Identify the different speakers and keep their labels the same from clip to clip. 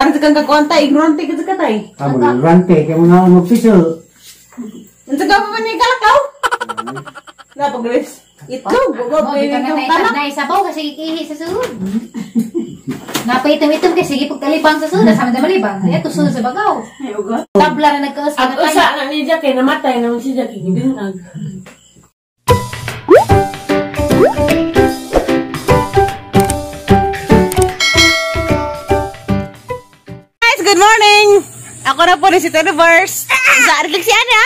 Speaker 1: Ang kang kakonta, ignorante ka sa katay.
Speaker 2: Ignorante, kaya mo na mag-piso.
Speaker 1: Ang ka pa man ikalakaw? Napag-res. Ito, gugod.
Speaker 3: Hindi ka na naitag na isabaw kasi ikihi sa sunod. Napaitom-itom kasi sige pagkalibang sa sunod. Sama na malibang. Ito sunod sa bagaw. Tabla na nagkaas ka na tayo.
Speaker 4: Ang usa na ni Jackie, namatay naman si Jackie. Gibingag.
Speaker 1: Good morning! Ako na po rin si Tuniverse. Sa refleksiyan niya?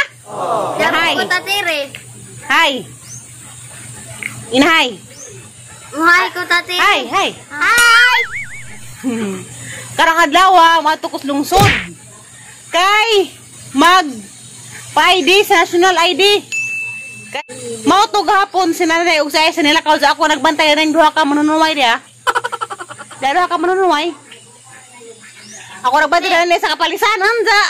Speaker 1: Hi! Hi! Inahay!
Speaker 5: Hi ko tati.
Speaker 1: Hi! Hi!
Speaker 5: Hi.
Speaker 1: Karang adlaw, matukos lungsod. Kay mag pa-ID sa National ID. Mao to gahapon si nanay ug sa nila kaw sa ako nagbantay ring duha ka manunuway dia. Duha ka manunuway. Ako nagbantay na sa kapalisan anda.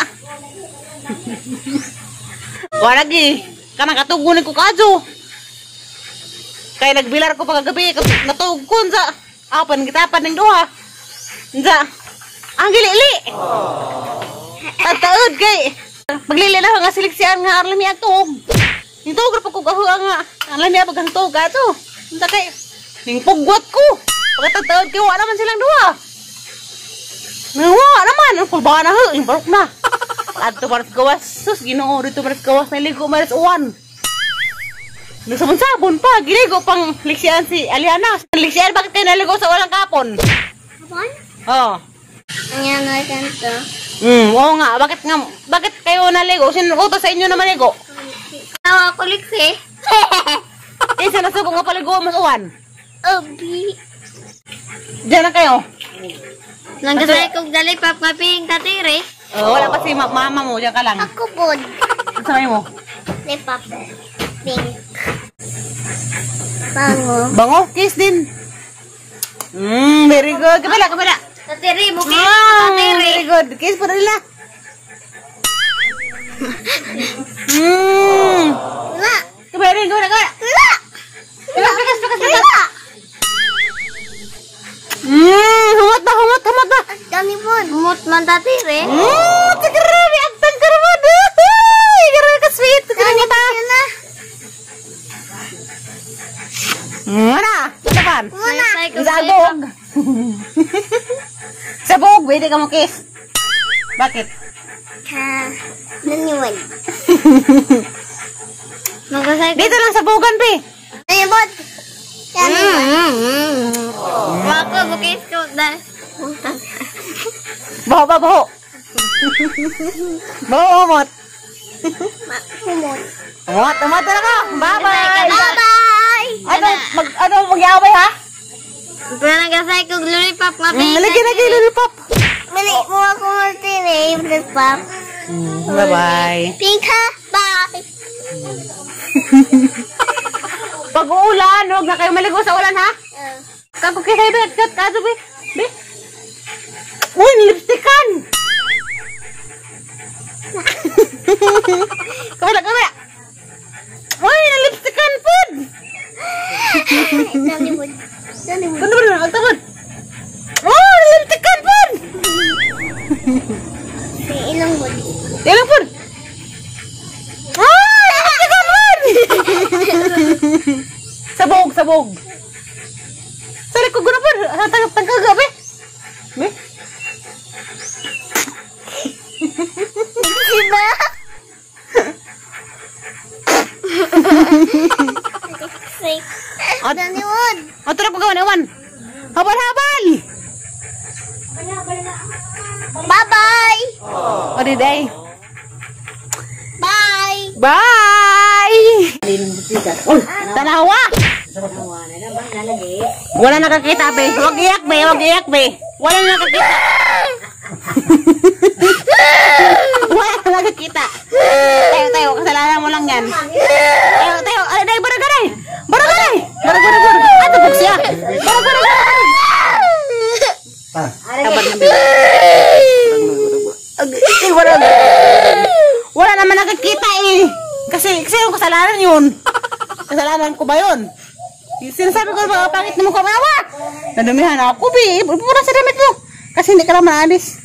Speaker 1: Wala lagi kanang katugunin ko kadto. Kay nagbilar ko paggabi natugkon sa apan gitapan ning duha. Anda. Ang gili-li. Tataod kay maglili na nga seleksyon nga arlami atog. Ito grapa ko gahu nga alam niya pagantog ato. Unsa kay ning pugwat ko. Pagkatataod kay wala man silang duha. Nawa naman ang kulba na ho, imbarok na. Adto maras gawas, sus Ginoo dito maras gawas na ligo maras uwan. Nagsabon-sabon pa, giligo pang liksyan si Aliana. Liksyan bakit kayo naligo sa walang kapon?
Speaker 5: Kapon?
Speaker 1: Oo.
Speaker 5: Ang yan na ganito.
Speaker 1: Oo nga, bakit kayo naligo? Sino utos sa inyo na maligo?
Speaker 5: Tawa ko liksi.
Speaker 1: Isa na sugo nga paligo mas uwan.
Speaker 5: Obi.
Speaker 1: Diyan na kayo.
Speaker 5: Nanggasay kong dalipap nga ping tatiri.
Speaker 1: Wala pa si mama mo, diyan ka lang.
Speaker 5: Ako pod.
Speaker 1: Sabay mo?
Speaker 5: Lipap. Pink. Bango.
Speaker 1: Bango, kiss din. Very good. Kabila.
Speaker 5: Tatiri mo kiss.
Speaker 1: Very good. Kiss pa nila.
Speaker 5: La.
Speaker 1: Kabila.
Speaker 5: La.
Speaker 1: Pikas. Humot na.
Speaker 5: Dami pod. Humot man tatiri.
Speaker 1: Grabe, agtang karabod. Grabe ka sweet.
Speaker 5: Dami pa na.
Speaker 1: Mana? Tapan.
Speaker 5: Muna.
Speaker 1: Sabog. Sabog, pwede ka mo kiss. Bakit?
Speaker 5: Naniwan. Nanggasay ko.
Speaker 1: Dito lang sabogan, pe.
Speaker 5: Ayun pod. Wako bukis ko dahil.
Speaker 1: Baho. Humot.
Speaker 5: Humot.
Speaker 1: Humot talaga. Bye-bye.
Speaker 5: Bye-bye!
Speaker 1: Ano mag-iaway ha?
Speaker 5: Nanggasay ko lollipop nga pink.
Speaker 1: Lagi lollipop.
Speaker 5: Mali mo ako martini. Lollipop.
Speaker 1: Bye-bye.
Speaker 5: Pink ha? Bye!
Speaker 1: Pag uulan, huwag na kayo maligo sa ulan ha? Kako kay Hebet, kaso be. Uy, lipstickan! Kamila. Uy, lipstickan food!
Speaker 5: Nalibod.
Speaker 1: Ano ba? Agtagod! Oh, lipstickan food!
Speaker 5: Ilang bod.
Speaker 1: Ilang food? Oh, lipstickan food! Sabog. Sali ko guna po. Tangkaga, be.
Speaker 5: Diba? Naniwod.
Speaker 1: Tara po gawan, ewan. Habal!
Speaker 5: Bye-bye!
Speaker 1: O, diday.
Speaker 5: Bye!
Speaker 1: Bye! Tanawa! Wala nakakita, be. Huwag iyak, be. Wala nakakita. Wala nakakita. Tayo, kasalanan mo lang yan. Tayo. Aday, baragaray. Ato, buksya. Baragaray. Tabar na, be. Wala naman nakakita eh. Kasi yung kasalanan yun. Kasalanan ko ba yun? Sinasabi ko mga pangit naman ko, mawa! Nadumihan ako, be. Pura sa damit mo. Kasi hindi ka lang maalis.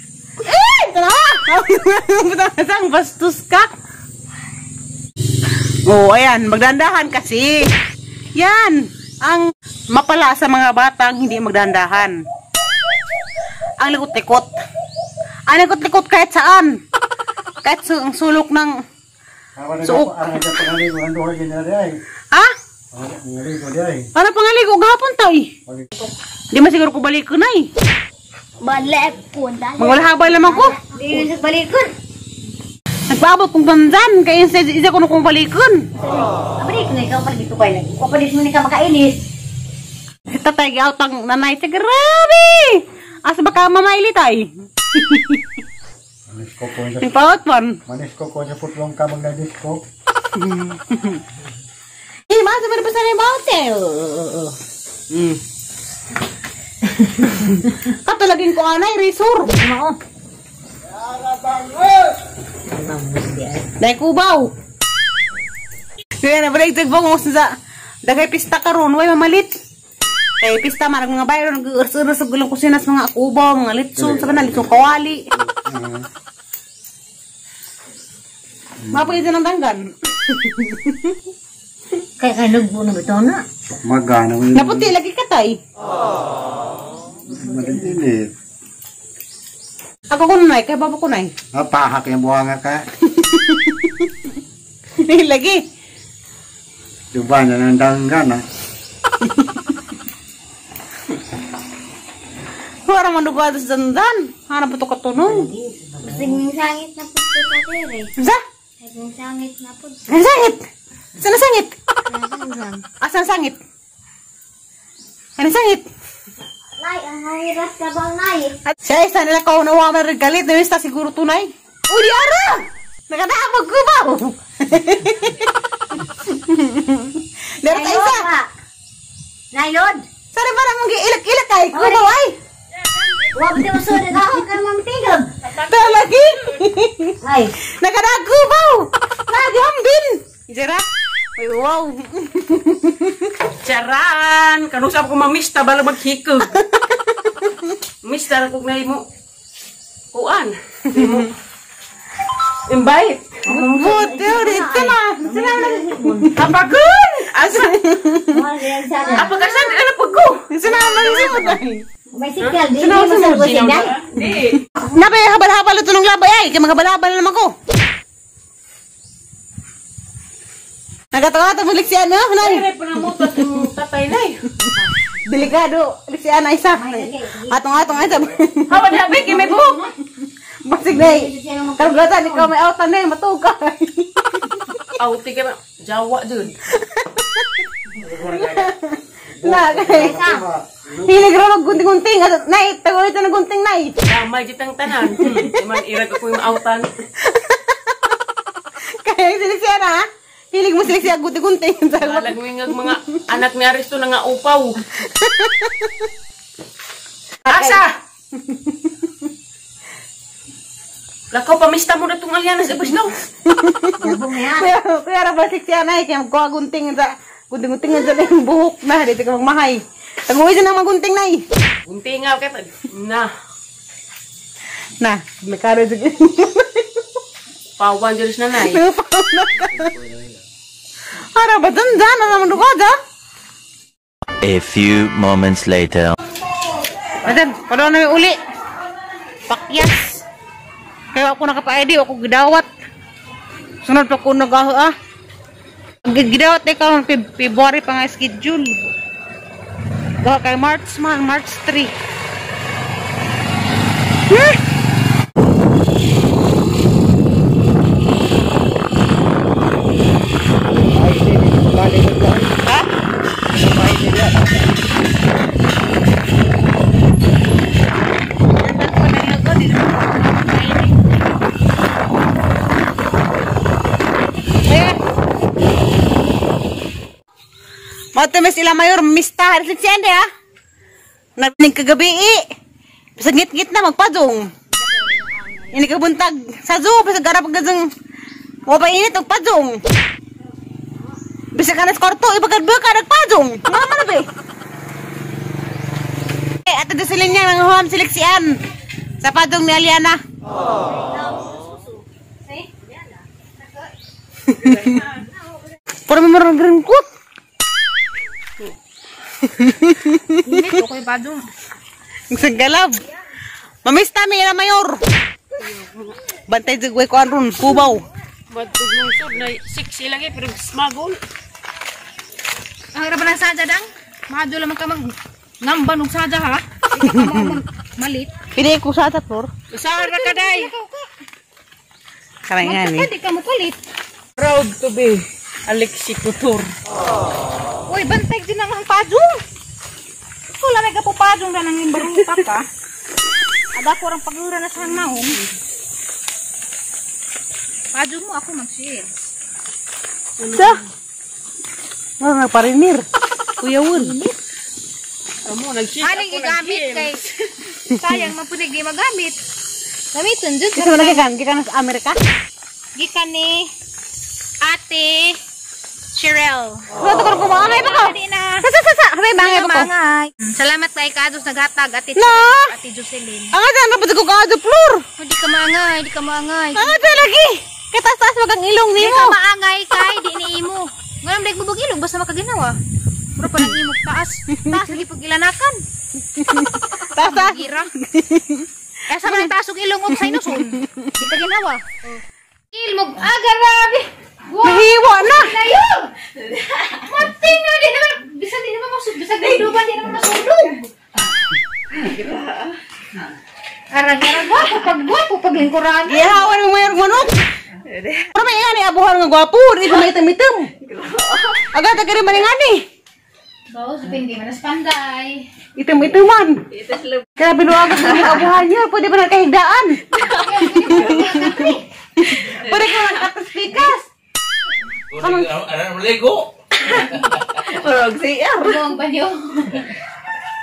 Speaker 1: Sang bastos ka. Oh, ayan, magdandahan kasi. Yan, ang mapala sa mga batang hindi magdandahan. Ang likot-likot. Ang likot-likot kahit saan. Kahit ang sulok ng suok. Ha? Para pangaligo gahapon tay. Di man siguro ko balik ko na eh.
Speaker 5: Balik po.
Speaker 1: Magwalahabay naman ko.
Speaker 5: Di na balikon.
Speaker 1: Nagpaabot kong tandan, kaya isa ko na kong balikon.
Speaker 5: Abalik na ikaw pala dito kayo. Papalis mo na ka makainis.
Speaker 1: Tatay, gautang nanay, grabe! Asa ba ka mamayli tay?
Speaker 2: Manis ko po sa
Speaker 1: Nagpaot man.
Speaker 2: manis ko sa putlong ka magnadis ko.
Speaker 1: Masa mo na pa sa rin baot eh. Katulagin ko anay, resor. Dahil kubaw. Kaya na balik tagbangos sa dagay pista karon, way mamalit. Kaya pista marag mga bayo nag-urus-urus sa gulong kusina sa mga kubaw, mga litson, sa kanal, litson kawali. Mapagay din ang tanggan.
Speaker 5: Kaya kanugbo na ito na.
Speaker 2: Magana mo
Speaker 1: Naputi lagi ka tay.
Speaker 2: madidilit.
Speaker 1: Ako kunay, kaya baba kunay.
Speaker 2: Pahak yung buhanga ka.
Speaker 1: Lagi.
Speaker 2: Diba na ng danggan ah.
Speaker 1: Wala manugado sa dandan. Hanap ito katunong.
Speaker 5: Sing sangit na po sa tere.
Speaker 1: Sa?
Speaker 5: Sing sangit na po.
Speaker 1: Ang sangit. Saan ang sangit?
Speaker 5: Nasang.
Speaker 1: Asan sangit? Anong sangit?
Speaker 5: Nay, ang hirap ka bang nay?
Speaker 1: At siya isa nila kaunawa man rin galit. Nawis ta siguro tunay. Uy, di ara! Nakadaan magkubaw! Dara ta isa!
Speaker 5: Naylod!
Speaker 1: Sari ba namang iilak-ilak ay? Kubaw ay!
Speaker 5: Huwag di masunod ako ka mang tigab.
Speaker 1: Pero lagi!
Speaker 5: Ay,
Speaker 1: Nakadaan kubaw! Nagambin! Jara! Uy, wow!
Speaker 4: Charan! Kanusap ko mamista bala maghikog. Mista ko na mo. Kuan. Mo. Invite.
Speaker 1: Buti, dito na!
Speaker 4: Apakun! Asa?
Speaker 5: mahal yan sana.
Speaker 4: Apakasan ano pag ko?
Speaker 1: Sinaman mo tayo.
Speaker 5: May sikal, di mo sa busin yan.
Speaker 4: Di.
Speaker 1: Napay habal-habal ito ng labay ay! Kaya maghabal-habal naman ko! Nagatawa-tawa liksiyan mo, Nay!
Speaker 4: Ay, panamutot yung tatay na eh.
Speaker 1: Delikado, liksiyan na isa. Atong-atong ay sabi.
Speaker 4: Hawan habi, may buhok.
Speaker 1: Basig na eh. Karugatan, ikaw may outan na eh, matugay.
Speaker 4: Auti ka na. Jawa dun.
Speaker 1: Na, kaya. Hilig rin mag-gunting-gunting. Nay, tago ito na gunting, Nay.
Speaker 4: Damay ditang tanan. Iman irag ako yung autan.
Speaker 1: Kaya yung siliksiyan ha? Hilig mo siliksiyan, gunting-gunting.
Speaker 4: Malagwing ang mga anak ni Aristo na nga upaw. Asa! Lakaw, pamista mo na itong alyanas. Ibas daw.
Speaker 1: Kaya ba siliksiyan na eh, kaya magkuha gunting sa gunting-gunting na dyan yung buhok na. Dito ka magmahay. Taguwi siya ng magunting na eh.
Speaker 4: Unti nga ka. Na.
Speaker 1: Na, may karo dyan.
Speaker 4: Pawan dyan na na eh.
Speaker 1: Ara ba dyan na naman lukad ha?
Speaker 6: A few moments later.
Speaker 1: Adan, pala na yung uli. Pakyas. Kaya ako nakapa-ID, ako gidawat. Sunod pa ko nag-aho ah. Gidawat eh karon February pa nga schedule. Gawa kay March man, March 3. Matumis sila mayor, mista haris siyan ha. Nagning kagabi Bisag ngit-ngit na magpadong. Ini kabuntag sa zoo, bisag garap gazang mapainit og padong. Bisag kanas kwarto, ibagad-bag ka nagpadong. Mama na be. Ato sila niya ng home seleksian sa padong ni Aliana. Para memerengkut.
Speaker 3: Ini ko ko'y padong.
Speaker 1: Seggalab. Mamista mi na mayor. Bantay jigway ko aron kubaw.
Speaker 4: Matug lungsod na siksi lagi pero smagol.
Speaker 3: Ang hirap ng sadya dang. Mahado lang ka mag ngamban og sadya ha. Ikaw ka mag malit.
Speaker 1: Pili ko sa flor.
Speaker 4: Usaha ra ka day.
Speaker 1: Karangan ni.
Speaker 3: Hindi ka mo kulit.
Speaker 4: Proud to be Alexi Couture.
Speaker 3: Uy, bantay din ang padong. Wala na ka po padong na nang imbarong paka. Ada ko orang pagura na sa naon. Padong mo ako mag-share.
Speaker 1: Sa. Mga parinir. Kuya Wul.
Speaker 4: Amo nag-cheat
Speaker 3: Aling gigamit kay sayang mapunig di magamit. Gamiton jud
Speaker 1: Kasi lagi kan gikan sa Amerika.
Speaker 3: gikan ni Ate Cheryl.
Speaker 1: Ano to ko mangay pa ko?
Speaker 3: Di na.
Speaker 1: Sa. Hay mangay pa ko.
Speaker 3: Mangay. Salamat kay Kados naghatag Ate
Speaker 1: No.
Speaker 3: Cheryl, Ate Jocelyn.
Speaker 1: Ang ata na pud ko ka flor.
Speaker 3: Hindi ka maangay, di ka maangay.
Speaker 1: Ang ata lagi. Katas-tas wag ang ilong
Speaker 3: Di
Speaker 1: nimo.
Speaker 3: ka maangay kay di ni imo. Ngam dek bubog ilog basta makaginawa. Puro pa nang imog taas. Taas lagi pag ilanakan.
Speaker 1: Tas.
Speaker 3: Gira. Eh sa man taas og ilong og sinusun. Di ka ginawa. Ilmog agarabi.
Speaker 1: Mahiwa na.
Speaker 3: Layo! Martin na di naman. Bisa di naman masuk. Bisa gayduban di naman masundog. Arang-arang gwapo pag lingkuran.
Speaker 1: Ihawan mo mayor manok. Pero may ngani abuhan nga gwapo, di ko maitem-item. Agad ka rin maningani.
Speaker 3: Bawas pindi manas panday.
Speaker 1: Item-iteman. Kaya binuagas sa mga abuhan niya, pwede ba na kahigdaan? Pwede ka lang katas-pikas.
Speaker 7: Ano Lego?
Speaker 1: Parang siya.
Speaker 3: Buong pa niyo.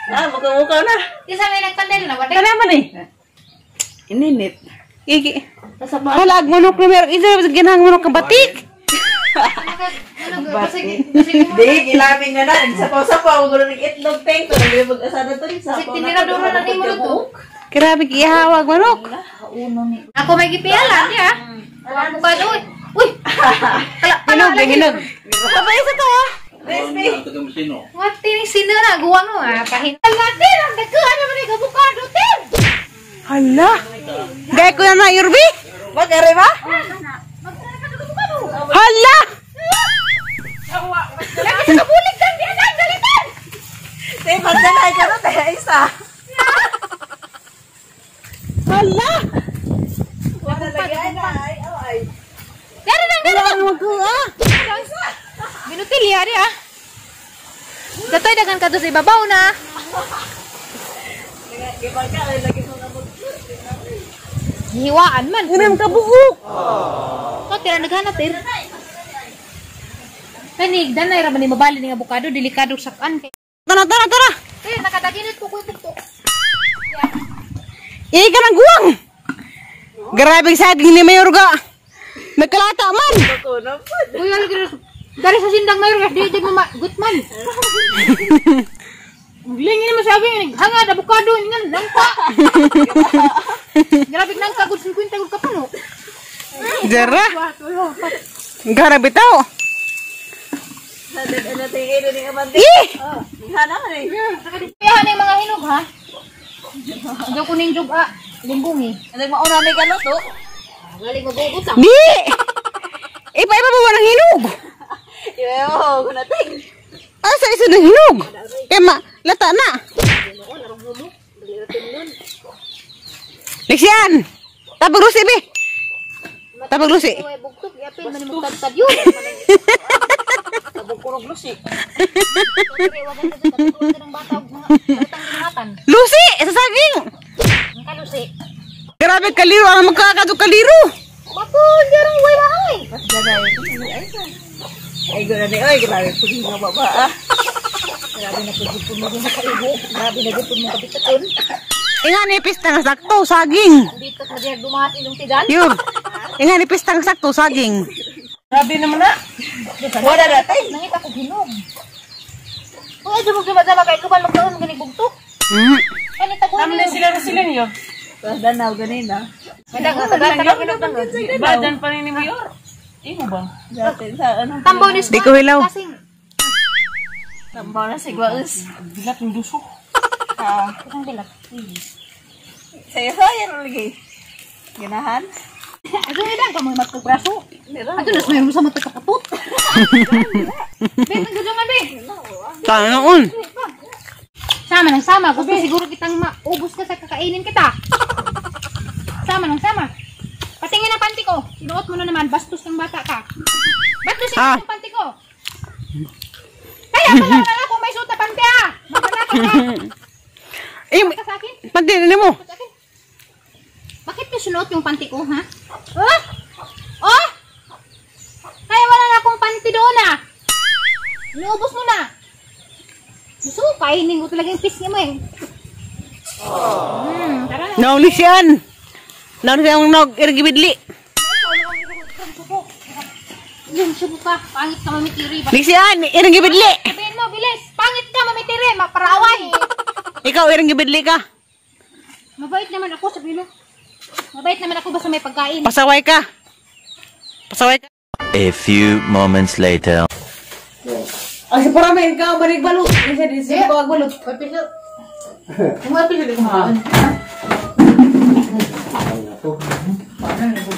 Speaker 1: Muka-muka na.
Speaker 3: Isa may nagpandel na wala.
Speaker 1: Kaya naman eh. Ininit. Iki. Halag manok na meron. Isa na ginahang manok ng batik.
Speaker 8: Di, gilaming na na. Sapaw-sapaw. Gulo ng itlog tank. Talaga mag-asada to.
Speaker 3: Kasi tiniraduro na ni mo to.
Speaker 1: Grabe kihawag manok.
Speaker 3: Ako may gipialan ya. Ako ka doon. Uy!
Speaker 1: Hinog, hinog. Apa isa to ah?
Speaker 3: What tining sino na guwang mo ah. Pahintal natin. Ang dagkuhan naman yung avocado tin.
Speaker 1: Hala. Gaya ko na Yurbi.
Speaker 8: Magkari ba?
Speaker 1: Hala.
Speaker 3: Lagi sa kabulig kan diyan ang dalitan.
Speaker 8: Di, magdanay ka na. Taya isa.
Speaker 1: Hala.
Speaker 8: Wala lagay na. Ay.
Speaker 3: Dari nang
Speaker 1: Kailangan magkuha.
Speaker 3: binutil yari ah. Datoy dagan ka to sa ibabaw na. Hiwaan man.
Speaker 1: Inam ka buok.
Speaker 3: Tira naghanap eh. Kanig, danay raman ni mabali ng avocado, delikado sakan kay.
Speaker 1: Tara.
Speaker 3: Eh, nakadaginit ko kuy pukto.
Speaker 1: Ika ng guwang. Grabe saging ni Mayor ga. Nagkalata man.
Speaker 3: Uy, alagi dari sa sindang mayor di di gutman. Lingi ni masabi hangad avocado ngan langka. Grabe nang kagud 50 gud ka puno.
Speaker 1: Jara. Gara bitaw. Ih!
Speaker 3: Kaya ni mga hinog ha. Diyo kuning jug limbungi.
Speaker 8: Nag mauna ni ka to.
Speaker 3: Galing magugutan.
Speaker 1: Di! Ipa-ipa ba ng hinog?
Speaker 8: Yo, kunating.
Speaker 1: Asa isa ng hinog? Kaya lata na. Leksian! Tabag lusi, be! Tabag lusi.
Speaker 3: Uy, bugtok yapin man mo tad yun.
Speaker 8: Tabog-kurog lusi.
Speaker 1: Lusi! Sa saging!
Speaker 3: Ang kalusi.
Speaker 1: Grabe kaliru. Ang magkakado kaliru.
Speaker 3: Bakul, jarang way bahay.
Speaker 8: Ay, gano'n ni. Ay, grabe po nga baba ah. Grabe na po po mo na kaibo. Grabe na po mo kapitaton.
Speaker 1: Inga ni pistang sakto, saging.
Speaker 3: Dito na diyan dumahat ilong tigan.
Speaker 1: Yun. Inga ni pistang sakto, saging.
Speaker 8: Grabe naman na. Wala na tayo.
Speaker 3: Nangita ko ginog. Uy, adyo mo gaba kay kuban magkaon gani bugtok.
Speaker 1: Hmm.
Speaker 3: Kanita ko.
Speaker 4: Namin na sila niyo.
Speaker 8: Danaw ganina.
Speaker 4: Badan pa rin ni Mayor. Imo ba?
Speaker 3: Tambaw ni
Speaker 1: Di ko hilaw.
Speaker 5: Tambaw na si Gwaus.
Speaker 4: Bilat yung duso.
Speaker 3: Kitang bilat.
Speaker 8: Saya yan lagi. Ganahan.
Speaker 3: Ito ilang ka mo magkabraso. Ato nas mayroon sa mata kaput. Be, nagduduman be.
Speaker 1: Tayo noon.
Speaker 3: Sama nang sama. Gusto siguro kitang maubos ka sa kakainin kita. Sama nang sama. Patingin ang panty ko. Sinuot mo na naman. Bastos ng bata ka. Bastos yung panty ko. Kaya pala wala kung may suot na panty ah. Maglalakad ka. Ka sa akin.
Speaker 1: Panty na mo.
Speaker 3: Sa akin. Bakit mo sinuot yung panty ko, ha? Oh? Oh? Kaya wala na akong panty doon ah. Inuubos mo na. Gusto mo, kainin ko talaga yung fish niya mo eh. Tara na.
Speaker 1: Naulis yan. Naulis yung irgibidli.
Speaker 3: Yung subo ka, pangit ka mamitiri.
Speaker 1: Lis yan, irgibidli.
Speaker 3: Sabihin mo, bilis, pangit ka mamitiri, maparaway.
Speaker 1: Ikaw, irgibidli ka.
Speaker 3: Mabait naman ako, sabihin mo. Mabait naman ako basta may pagkain.
Speaker 1: Pasaway ka. Pasaway ka.
Speaker 6: A few moments later.
Speaker 4: Ay, sa parami, ikaw barig balot. Isa din siya ko agbalot.
Speaker 3: Papiso.
Speaker 4: Kung mapil ulit kumain.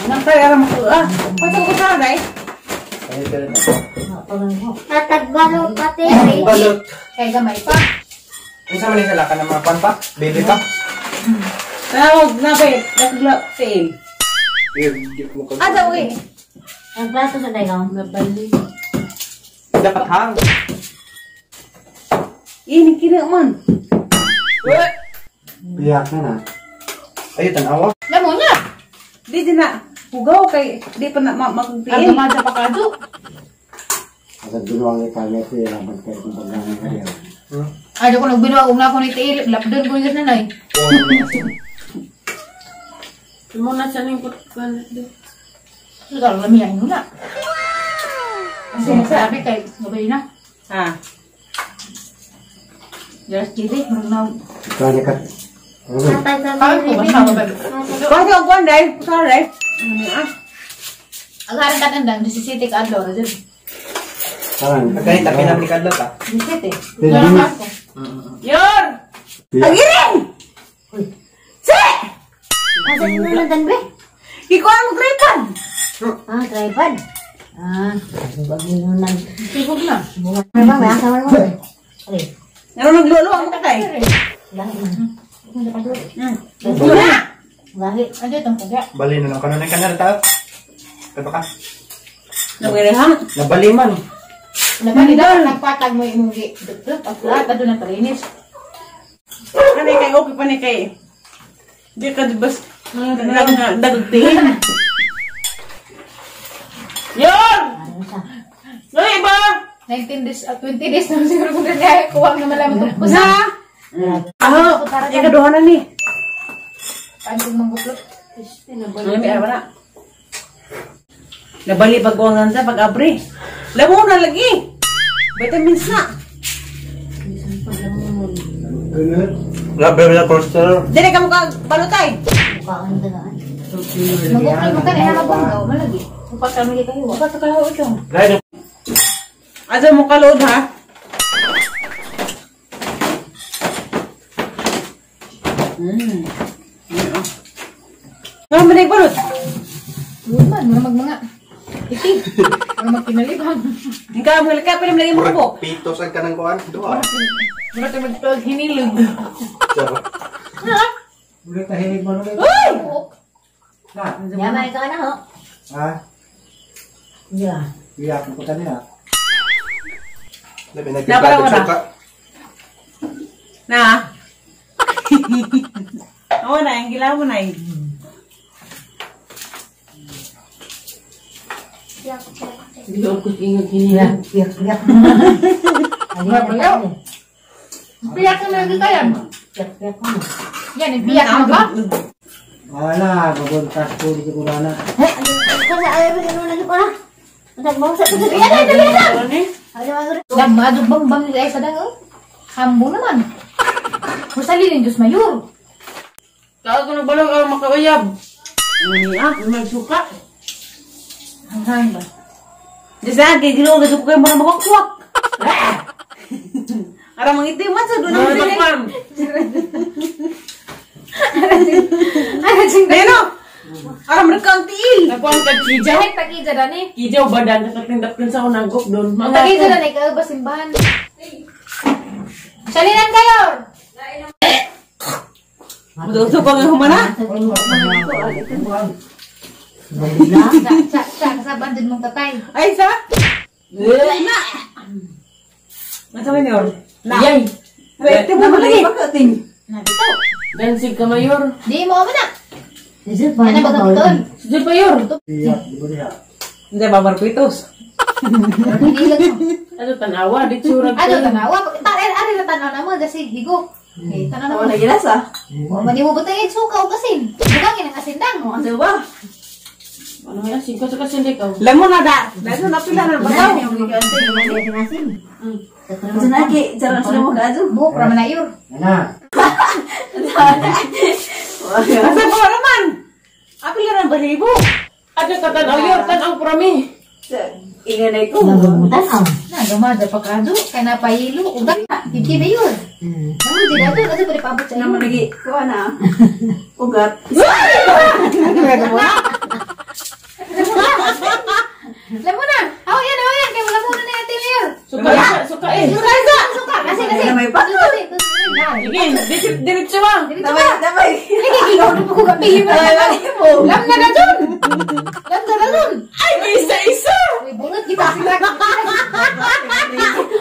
Speaker 4: Nang tayo aram ko. Pasok ko sa day.
Speaker 5: Tatagbalot pati.
Speaker 2: Balot.
Speaker 3: Kaya gamay pa.
Speaker 2: Ang sama ni sila ka na mga panpa? Baby ka?
Speaker 4: Tawag na ba eh. Nagla. Same.
Speaker 3: Ada uwi.
Speaker 5: Ang plato sa dagang.
Speaker 4: Nabali.
Speaker 2: Dapat hang.
Speaker 4: Ini kira man.
Speaker 2: Biyak na na. Ayun, tanawa.
Speaker 3: Lamo niya.
Speaker 4: Di din na. Hugaw kay. Di pa na magpapin.
Speaker 3: Ang tumadya pa kado.
Speaker 2: Agad binuwang ikalya ko yung laban kayo kung paglangan kayo.
Speaker 3: Ay, ko nagbinuwa kung na ako ni Tail. Lapdan ko yung nanay.
Speaker 4: Muna siya ng pagkalit doon.
Speaker 3: Sugal, lamiyan mo na. Kasi sabi kay gabay na.
Speaker 4: Ha?
Speaker 3: Just kidding. Marunong.
Speaker 2: Kanya ka.
Speaker 5: Tatay sa
Speaker 3: Paano ko ba siya gabay?
Speaker 4: Kasi ako ang day. Sorry.
Speaker 3: Agaran ka tandang. Disisiti ka adlaw. Radyo.
Speaker 2: Parang,
Speaker 9: Kahit tapi namin kadlat ah.
Speaker 3: Disisiti.
Speaker 2: Pilihan mo.
Speaker 4: Yor!
Speaker 2: Biyak.
Speaker 5: Asa yung naladan be?
Speaker 4: Ikaw ang mag-repan!
Speaker 5: Ah, tripod. Ah, baginunan.
Speaker 3: Sigod na.
Speaker 5: May ba? May asama mo be? Ay,
Speaker 4: Ano naglolo ang tatay?
Speaker 5: lahi man.
Speaker 4: Una!
Speaker 5: Lahi.
Speaker 3: Ano itong kaya?
Speaker 9: Bali na lang kanon ka na tayo. Kato ka.
Speaker 4: Nagwirehang.
Speaker 9: Nabali man.
Speaker 3: Nabali daw, nagpatag mo yung mugi. Paglahat na doon ang palinis.
Speaker 4: Ano kay okay pa ni kay? Di ka dibas. Dagagtihin. Yor!
Speaker 5: Ano siya?
Speaker 4: No iba!
Speaker 3: 19 days, 20 days na siguro kung kaya kuwag na malaman ko.
Speaker 4: Usa! Ano? Ikaduha na ni.
Speaker 3: Pansing manggutlot.
Speaker 4: Ano may araw na? Nabali pagkuhangan sa pag-abri. Lamo na lagi. Vitamins na.
Speaker 2: Ganun.
Speaker 9: Grabe na cholesterol.
Speaker 4: Dili ka mukha balutay.
Speaker 5: Mukhaan ka na.
Speaker 3: Manggutlot mo ka na habang daw, malagi. Upat kami kayo. Upat ka lang ito.
Speaker 9: Dahil
Speaker 4: Asa mo kalod ha? Ano ba balot?
Speaker 3: Luman, mga itig. Mga magkinalibang.
Speaker 4: Ikaw ang halika pa rin lagi mo po.
Speaker 9: pitos ang kanang kuhan. Doa.
Speaker 3: Mga magpag hinilog.
Speaker 2: Ulit tahinig mo naman.
Speaker 5: Yaman ka na ho.
Speaker 2: Ha?
Speaker 5: Yeah.
Speaker 2: Biyak mo pa kanina.
Speaker 9: Labi
Speaker 4: Napara mo na?
Speaker 9: suka.
Speaker 4: Na? Oo na, ang gilaw mo na eh.
Speaker 3: Hindi ako ingag hinila.
Speaker 5: Piyak-piyak.
Speaker 3: Mabayaw. Piyak na lagi kaya.
Speaker 5: Piyak-piyak mo.
Speaker 3: Yan, piyak mo ba?
Speaker 2: Wala, babuntas ko di ko na.
Speaker 5: Kasi ayaw mo ganun lagi pa. Nagmausa ko sa yan. Ay, dali na. Ayaw mo ganun.
Speaker 3: Damado bang nila sa dango? Hambo naman. Musalinin Diyos Mayor.
Speaker 4: Kaya ko na balang makawayab. Magsuka.
Speaker 3: Hanggang ba?
Speaker 4: Di sa akin, ginawa ko kayo mga makakuwak. Arang mangitiman sa doon ang siling. Neno! Arang merekang tiil.
Speaker 3: Nakuang ka kijaw. Kahit takija na ni.
Speaker 4: Kijaw badan, nakatindap kan sa unagok doon.
Speaker 3: Takija na ni, ka ba simbahan? Salinan kayo!
Speaker 4: Matusok ko nga humana.
Speaker 3: Sa bandid mong tatay.
Speaker 4: Ay, sa? Na! Masa man yun? Yay! Ito mo lagi.
Speaker 3: Nandito.
Speaker 4: Dansig ka, Mayor.
Speaker 3: Di mo na. Ano ba gamiton?
Speaker 4: Sige, Mayor. Hindi, babarpitos.
Speaker 3: Hinilag mo.
Speaker 4: Ano, tanawa? Di surag
Speaker 3: Ano tanawa? Ari na tanaw na mo. Kasi higo. Eh, tanaw na mo.
Speaker 5: Wala ginasa.
Speaker 3: O, mani mo butang yung suka o kasin. Bukangin ang asindang mo.
Speaker 5: Ano ba?
Speaker 4: Ano nga, singko sa kasindi ka.
Speaker 1: Lemon ada. Dahil na pila na bataw.
Speaker 5: Senaki, jarang sudah mau gaduh.
Speaker 3: Buk, raman na yur.
Speaker 2: Ana.
Speaker 1: Asa ko naman. Apil na balibo.
Speaker 4: Ada tanaw yun, tanaw prami.
Speaker 5: Ingin aku.
Speaker 3: Na, gamada pa kado. Kaya napahilo. Ugat. Hindi na yun. Namun tidak tuh. Kasi pwede pabot sa iyo.
Speaker 5: Nama lagi ke mana? Ugat.
Speaker 3: Lamo na. Awayan. Kaya wala muna na yatin yun.
Speaker 4: Suka eh.
Speaker 3: Suka. Kasi.
Speaker 5: Nama ipa.
Speaker 4: Sige, diretso ba?
Speaker 5: Damay.
Speaker 3: Ikaw na po ko kapili mo. Lam na dun.
Speaker 4: Ay, may isa-isa.
Speaker 3: Uy, bungat kita sila.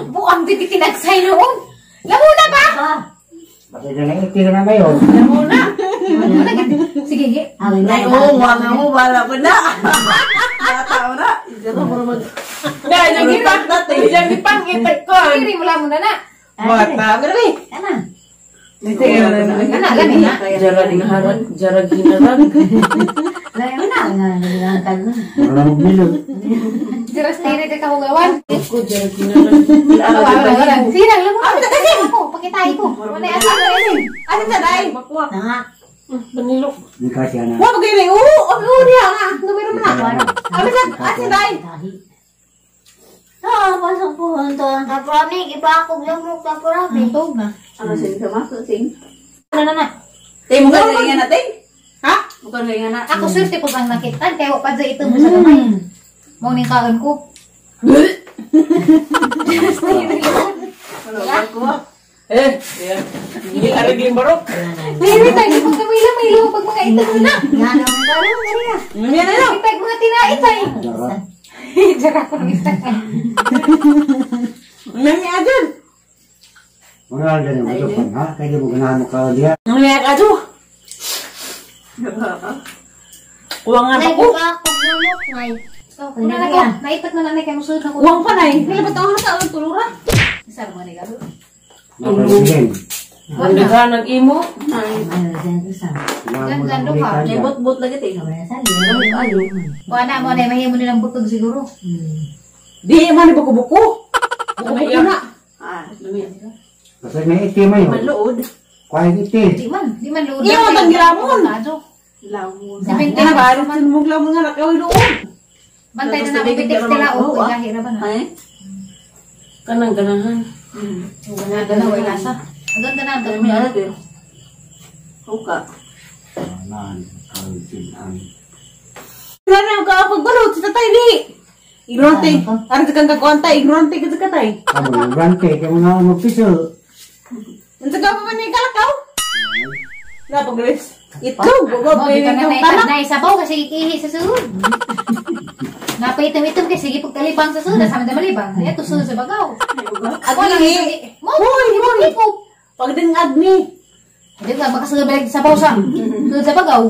Speaker 3: Bukang di tinagsay noon. Lamuna ba?
Speaker 2: Kasi na itil na ngayon.
Speaker 3: Lamuna. Sige, ge.
Speaker 5: Nay, wala mo bala pa na. Tahu na.
Speaker 4: Dahil yung ipang itak ko.
Speaker 3: Kiri mo lamuna na.
Speaker 1: Bata, grabe.
Speaker 3: Ana.
Speaker 5: Ana
Speaker 3: lami na.
Speaker 4: Jarag naharag, jarag hinarag.
Speaker 2: Wala mong bilog.
Speaker 3: Jelas tiri ka kahugawan.
Speaker 4: Ako, jarag hinarag.
Speaker 3: Wala. Sirang lamuna. Ako, pakitay ko. Wala asin.
Speaker 1: Ano sa day?
Speaker 4: Panilok.
Speaker 2: Hindi kasi na.
Speaker 1: Wa ko gini. Oo, diha nga. Numero mo na. Ano sa asin day?
Speaker 5: pasok po ito. Kaprami, iba ako lamok kaprami.
Speaker 3: Tog na.
Speaker 5: Ano sing masuk sing?
Speaker 3: Na.
Speaker 5: Tay mo ka ingan natin?
Speaker 1: Ha?
Speaker 5: Bukan ingan na.
Speaker 3: Ako swerte ko bang nakita. Kaya wapad sa ito mo sa gamay. Morning kaon ko.
Speaker 5: Ano ba ko?
Speaker 4: Hindi arag yung barok.
Speaker 3: Hindi tayo pag kamay-lamay pag mga ito na.
Speaker 5: Yan ang karong kariya.
Speaker 1: Yan na lang.
Speaker 3: Hindi tayo mga tinaitay. Jara ko isa.
Speaker 1: Nami adun.
Speaker 2: Wala na rin mo ito ha? Kaya mo ganahan mo ka diya.
Speaker 1: Nami adun. Uwang nga
Speaker 5: Nay,
Speaker 1: ako.
Speaker 5: buka ako lamok, nay.
Speaker 3: Una na ko. Naipat na nanay kayo musulod na ko.
Speaker 1: Uwang pa na eh. Nilipat ako na sa tulura.
Speaker 3: Isa mo ni garo.
Speaker 2: Napalingin.
Speaker 4: Ang daga nag-imo.
Speaker 3: Ganda ka.
Speaker 5: Nay, bot lagi tayo.
Speaker 3: Wala mo na mahimo nilang butog siguro.
Speaker 1: Di man buko-buko.
Speaker 4: Lamay
Speaker 1: Buko na.
Speaker 2: Kasi may itim mo yun.
Speaker 5: Maluod.
Speaker 2: Kuha itim.
Speaker 3: Di man luod.
Speaker 1: Di man ang giramon.
Speaker 5: Lamon.
Speaker 3: Semente
Speaker 1: Kaya
Speaker 3: na
Speaker 1: ba? Rin mo lamang nga nakawin doon.
Speaker 3: Bantay na ako bitik nila o ilahi ra ba na.
Speaker 5: Ay?
Speaker 4: Kanang ganahan.
Speaker 3: Ganda na wala sa. Ang ganda na ang
Speaker 5: May alat eh. Buka.
Speaker 2: Anan. Ang
Speaker 1: Wala na ka pagbalot sa tatay di. Ignorante. Ano sa kang kakuanta? Ignorante ka sa katay.
Speaker 2: Kamu yung rante. Kaya mo na magpiso.
Speaker 1: Ano sa ka pa man ni kalakaw? Napag-res. Ito.
Speaker 3: Mo
Speaker 1: Gugod.
Speaker 3: kita na
Speaker 1: Yung tanak.
Speaker 3: na isabaw kasi ikihi sa sunod. Napaitom-itom kasi sige pagkalibang sa sunod sa malibang. Kaya to sunod sa bagaw. Ako lang
Speaker 1: Agni.
Speaker 3: mo. Hoy, ko.
Speaker 1: Pag din agni.
Speaker 3: Hindi ka makasunod balik sa pausa. Sunod sa bagaw.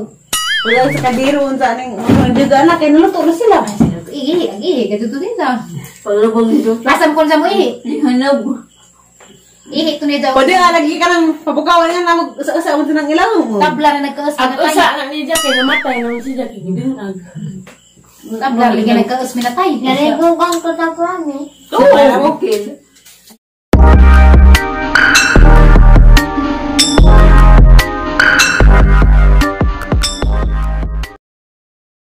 Speaker 1: Wala sa kadiro sa aning mga anak. Kaya naluto na sila.
Speaker 3: Ihi, katuto din sa.
Speaker 5: Paglubog ito.
Speaker 3: Lasam ko sa mo ihi.
Speaker 5: Hanap.
Speaker 3: Ihi to niya daw.
Speaker 1: Pwede nga lagi ka ng pabukawan nga na mag-usa-usa mo ng ilaw mo.
Speaker 3: Tabla na nagkaos
Speaker 4: Ang
Speaker 3: na
Speaker 4: usa
Speaker 3: tayo.
Speaker 4: na niya kay namatay naman si Jackie. Hindi na.
Speaker 3: Tabla lagi nagkaos na tayo.
Speaker 5: Narinig ko kang kataprami.
Speaker 4: Oo.
Speaker 5: Okay.